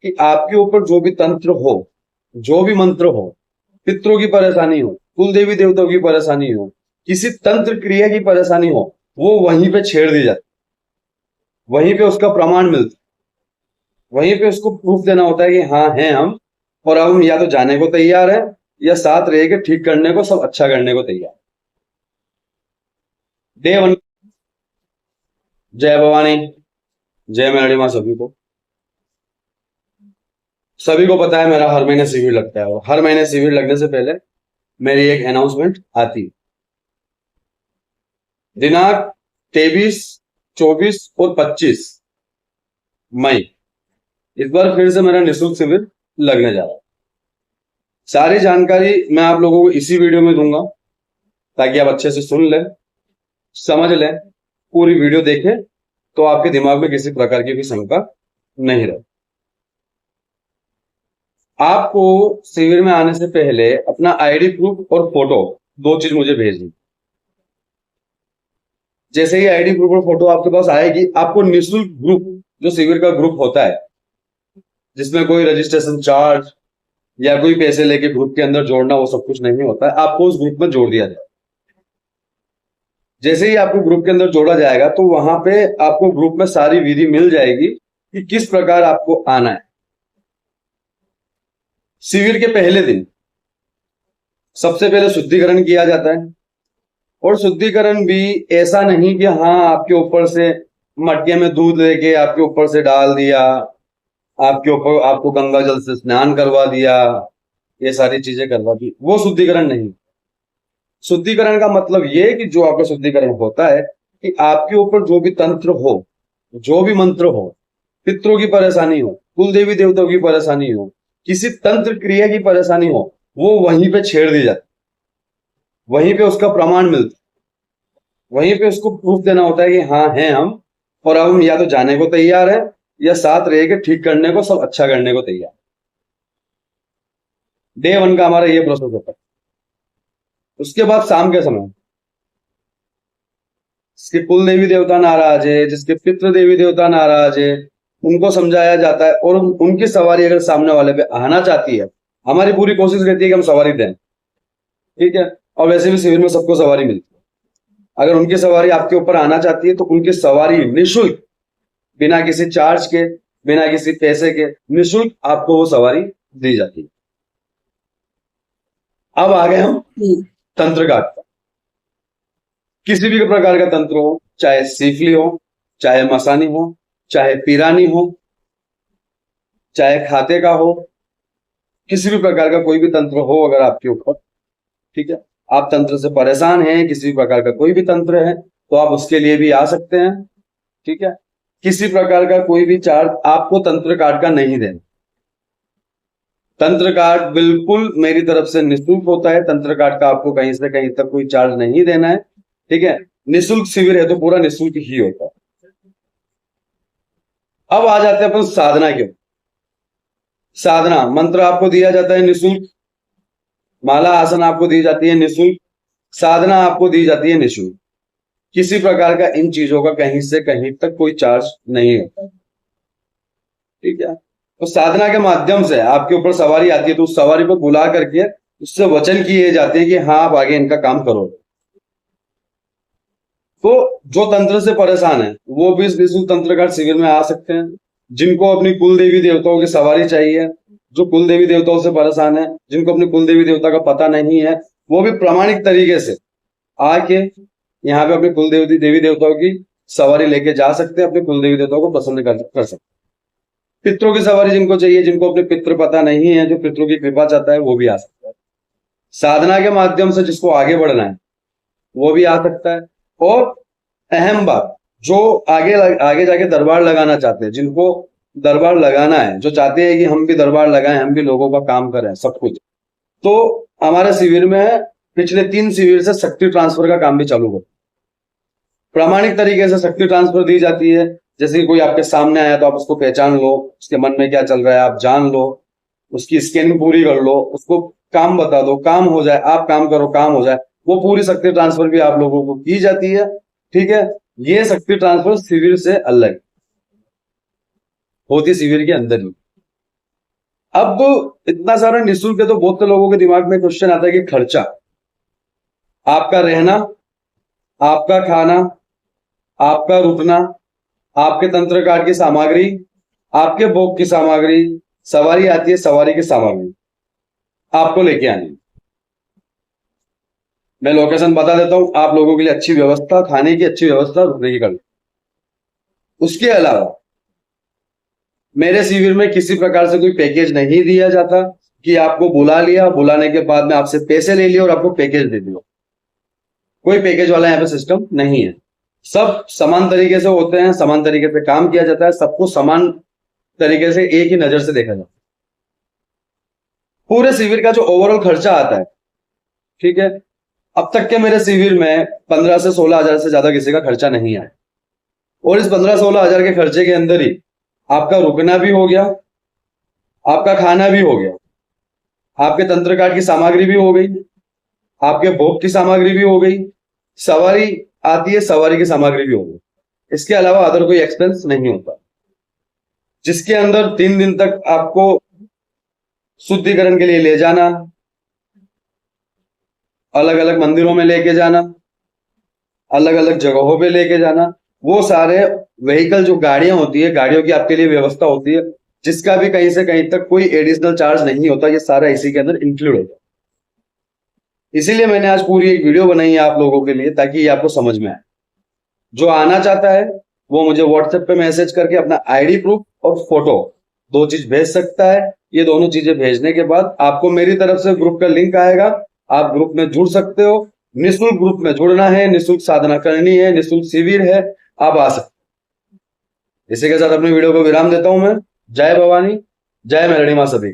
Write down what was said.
कि आपके ऊपर जो भी तंत्र हो, जो भी मंत्र हो, पितरों की परेशानी हो, कुल देवी देवताओं की परेशानी हो, किसी तंत्र क्रिया की परेशानी हो, वो वहीं पे छेड़ दी जाती, वहीं पे उसका प्रमाण मिलता, वहीं पे उसको प्रूफ देना होता है कि हाँ हैं हम, और अब हम या तो जाने को तैयार है या साथ रह के ठीक करने को, सब अच्छा करने को तैयार। Day one. जय भवानी। जय मेलडी माँ सभी को। सभी को पता है मेरा हर महीने शिविर लगता है, और हर महीने शिविर लगने से पहले मेरी एक अनाउंसमेंट आती है। दिनांक 23, 24 और 25 मई इस बार फिर से मेरा निःशुल्क शिविर लगने जा रहा है। सारी जानकारी मैं आप लोगों को इसी वीडियो में दूंगा, ताकि आप अच्छे से सुन लें, समझ लें, पूरी वीडियो देखें, तो आपके दिमाग में किसी प्रकार की भी शंका नहीं रहे। आपको शिविर में आने से पहले अपना आईडी प्रूफ और फोटो, दो चीज मुझे भेजनी। जैसे ही आईडी प्रूफ और फोटो आपके पास आएगी, आपको निःशुल्क ग्रुप, जो शिविर का ग्रुप होता है, जिसमें कोई रजिस्ट्रेशन चार्ज या कोई पैसे लेके ग्रुप के अंदर जोड़ना, वो सब कुछ नहीं होता है, आपको उस ग्रुप में जोड़ दिया जाए। जैसे ही आपको ग्रुप के अंदर जोड़ा जाएगा, तो वहां पे आपको ग्रुप में सारी विधि मिल जाएगी कि किस प्रकार आपको आना है। शिविर के पहले दिन सबसे पहले शुद्धिकरण किया जाता है, और शुद्धिकरण भी ऐसा नहीं कि हाँ आपके ऊपर से मटके में दूध लेके आपके ऊपर से डाल दिया, आपके ऊपर आपको गंगा जल से स्नान करवा दिया, ये सारी चीजें करवा दी, वो शुद्धिकरण नहीं। शुद्धिकरण का मतलब ये कि जो आपका शुद्धिकरण होता है कि आपके ऊपर जो भी तंत्र हो, जो भी मंत्र हो, पितरों की परेशानी हो, कुल देवी देवताओं की परेशानी हो, किसी तंत्र क्रिया की परेशानी हो, वो वहीं पे छेड़ दी जाती, वहीं पे उसका प्रमाण मिलता, वहीं पे उसको प्रूफ देना होता है कि हाँ हैं हम, और अब हम या तो जाने को तैयार है या साथ रह के ठीक करने को, सब अच्छा करने को तैयार। डे वन का हमारा ये प्रोसेस होता है। उसके बाद शाम के समय जिसके कुल देवी देवता नाराज है, जिसके पितृ देवी देवता नाराज है, उनको समझाया जाता है, और उनकी सवारी अगर सामने वाले पे आना चाहती है, हमारी पूरी कोशिश रहती है कि हम सवारी दें, ठीक है। और वैसे भी शिविर में सबको सवारी मिलती है। अगर उनकी सवारी आपके ऊपर आना चाहती है, तो उनकी सवारी निःशुल्क, बिना किसी चार्ज के, बिना किसी पैसे के, निःशुल्क आपको वो सवारी दी जाती है। अब आ गए हम तंत्र घाट पर। किसी भी प्रकार का तंत्र हो, चाहे सीफली हो, चाहे मसानी हो, चाहे पीरानी हो, चाहे खाते का हो, किसी भी प्रकार का कोई भी तंत्र हो अगर आपके ऊपर, ठीक है, आप तंत्र से परेशान हैं, किसी भी प्रकार का कोई भी तंत्र है, तो आप उसके लिए भी आ सकते हैं, ठीक है। किसी प्रकार का कोई भी चार्ज आपको तंत्र कार्ड का नहीं देना। तंत्र कार्ड बिल्कुल मेरी तरफ से निःशुल्क होता है। तंत्र कार्ड का आपको कहीं से कहीं तक कोई चार्ज नहीं देना है, ठीक है। निःशुल्क शिविर है तो पूरा निःशुल्क ही होता है। अब आ जाते हैं अपन साधना के। साधना मंत्र आपको दिया जाता है निःशुल्क, माला आसन आपको दी जाती है निःशुल्क, साधना आपको दी जाती है निःशुल्क। किसी प्रकार का इन चीजों का कहीं से कहीं तक कोई चार्ज नहीं होता, ठीक है। तो साधना के माध्यम से आपके ऊपर सवारी आती है, तो उस सवारी को बुला करके उससे वचन किए जाते हैं कि हाँ आप आगे इनका काम करो। तो जो तंत्र से परेशान है वो भी इस निःशुल्क तंत्र का शिविर में आ सकते हैं। जिनको अपनी कुल देवी देवताओं की सवारी चाहिए, जो कुल देवी देवताओं से परेशान है, जिनको अपनी कुल देवी देवता का पता नहीं है, वो भी प्रामाणिक तरीके से आके यहाँ पे अपने कुल देवी देवताओं की सवारी लेके जा सकते हैं, अपने कुल देवी देवताओं को प्रसन्न कर सकते हैं। पितरों की सवारी जिनको चाहिए, जिनको अपने पितृ पता नहीं है, जो पितरों की कृपा चाहता है, वो भी आ सकता है। साधना के माध्यम से जिसको आगे बढ़ना है वो भी आ सकता है। और अहम बात, जो आगे जाके दरबार लगाना चाहते हैं, जिनको दरबार लगाना है, जो चाहते हैं कि हम भी दरबार लगाएं, हम भी लोगों का काम करें, सब कुछ, तो हमारे शिविर में पिछले 3 शिविर से शक्ति ट्रांसफर का काम भी चालू हो। प्रामाणिक तरीके से शक्ति ट्रांसफर दी जाती है। जैसे कि कोई आपके सामने आया तो आप उसको पहचान लो, उसके मन में क्या चल रहा है आप जान लो, उसकी स्कैनिंग पूरी कर लो, उसको काम बता दो, काम हो जाए, आप काम करो काम हो जाए, वो पूरी शक्ति ट्रांसफर भी आप लोगों को की जाती है, ठीक है। ये शक्ति ट्रांसफर शिविर से अलग होती, शिविर के अंदर ही, अब इतना सारा निःशुल्क है तो बहुत से लोगों के दिमाग में क्वेश्चन आता है कि खर्चा, आपका रहना, आपका खाना, आपका रुकना, आपके तंत्र कार्ड की सामग्री, आपके भोग की सामग्री, सवारी आती है सवारी की सामग्री आपको लेके आनी है। मैं लोकेशन बता देता हूं, आप लोगों के लिए अच्छी व्यवस्था, खाने की अच्छी व्यवस्था, रुकने की कर। उसके अलावा मेरे शिविर में किसी प्रकार से कोई पैकेज नहीं दिया जाता कि आपको बुला लिया, बुलाने के बाद में आपसे पैसे ले लिए और आपको पैकेज दे दिया। कोई पैकेज वाला यहाँ पे सिस्टम नहीं है। सब समान तरीके से होते हैं, समान तरीके से काम किया जाता है, सबको समान तरीके से एक ही नजर से देखा जाता है। पूरे शिविर का जो ओवरऑल खर्चा आता है, ठीक है, अब तक के मेरे शिविर में 15 से 16 हजार से ज्यादा किसी का खर्चा नहीं आया। और इस 15-16 हजार के खर्चे के अंदर ही आपका रुकना भी हो गया, आपका खाना भी हो गया, आपके तंत्र कार्ड की सामग्री भी हो गई, आपके भोग की सामग्री भी हो गई, सवारी आती है सवारी की सामग्री भी हो गई। इसके अलावा अदर कोई एक्सपेंस नहीं होता, जिसके अंदर 3 दिन तक आपको शुद्धिकरण के लिए ले जाना, अलग अलग मंदिरों में लेके जाना, अलग अलग जगहों पे लेके जाना, वो सारे व्हीकल जो गाड़ियां होती है, गाड़ियों की आपके लिए व्यवस्था होती है, जिसका भी कहीं से कहीं तक कोई एडिशनल चार्ज नहीं होता, ये सारा इसी के अंदर इंक्लूड होता है। इसीलिए मैंने आज पूरी एक वीडियो बनाई है आप लोगों के लिए, ताकि ये आपको समझ में आए। जो आना चाहता है वो मुझे व्हाट्सएप पे मैसेज करके अपना आईडी प्रूफ और फोटो 2 चीज भेज सकता है। ये दोनों चीजें भेजने के बाद आपको मेरी तरफ से ग्रुप का लिंक आएगा, आप ग्रुप में जुड़ सकते हो। निःशुल्क ग्रुप में जुड़ना है, निःशुल्क साधना करनी है, निःशुल्क शिविर है, आप आ सकते हैं। इसी के साथ अपनी वीडियो को विराम देता हूं मैं। जय भवानी, जय मेलडी मां सभी।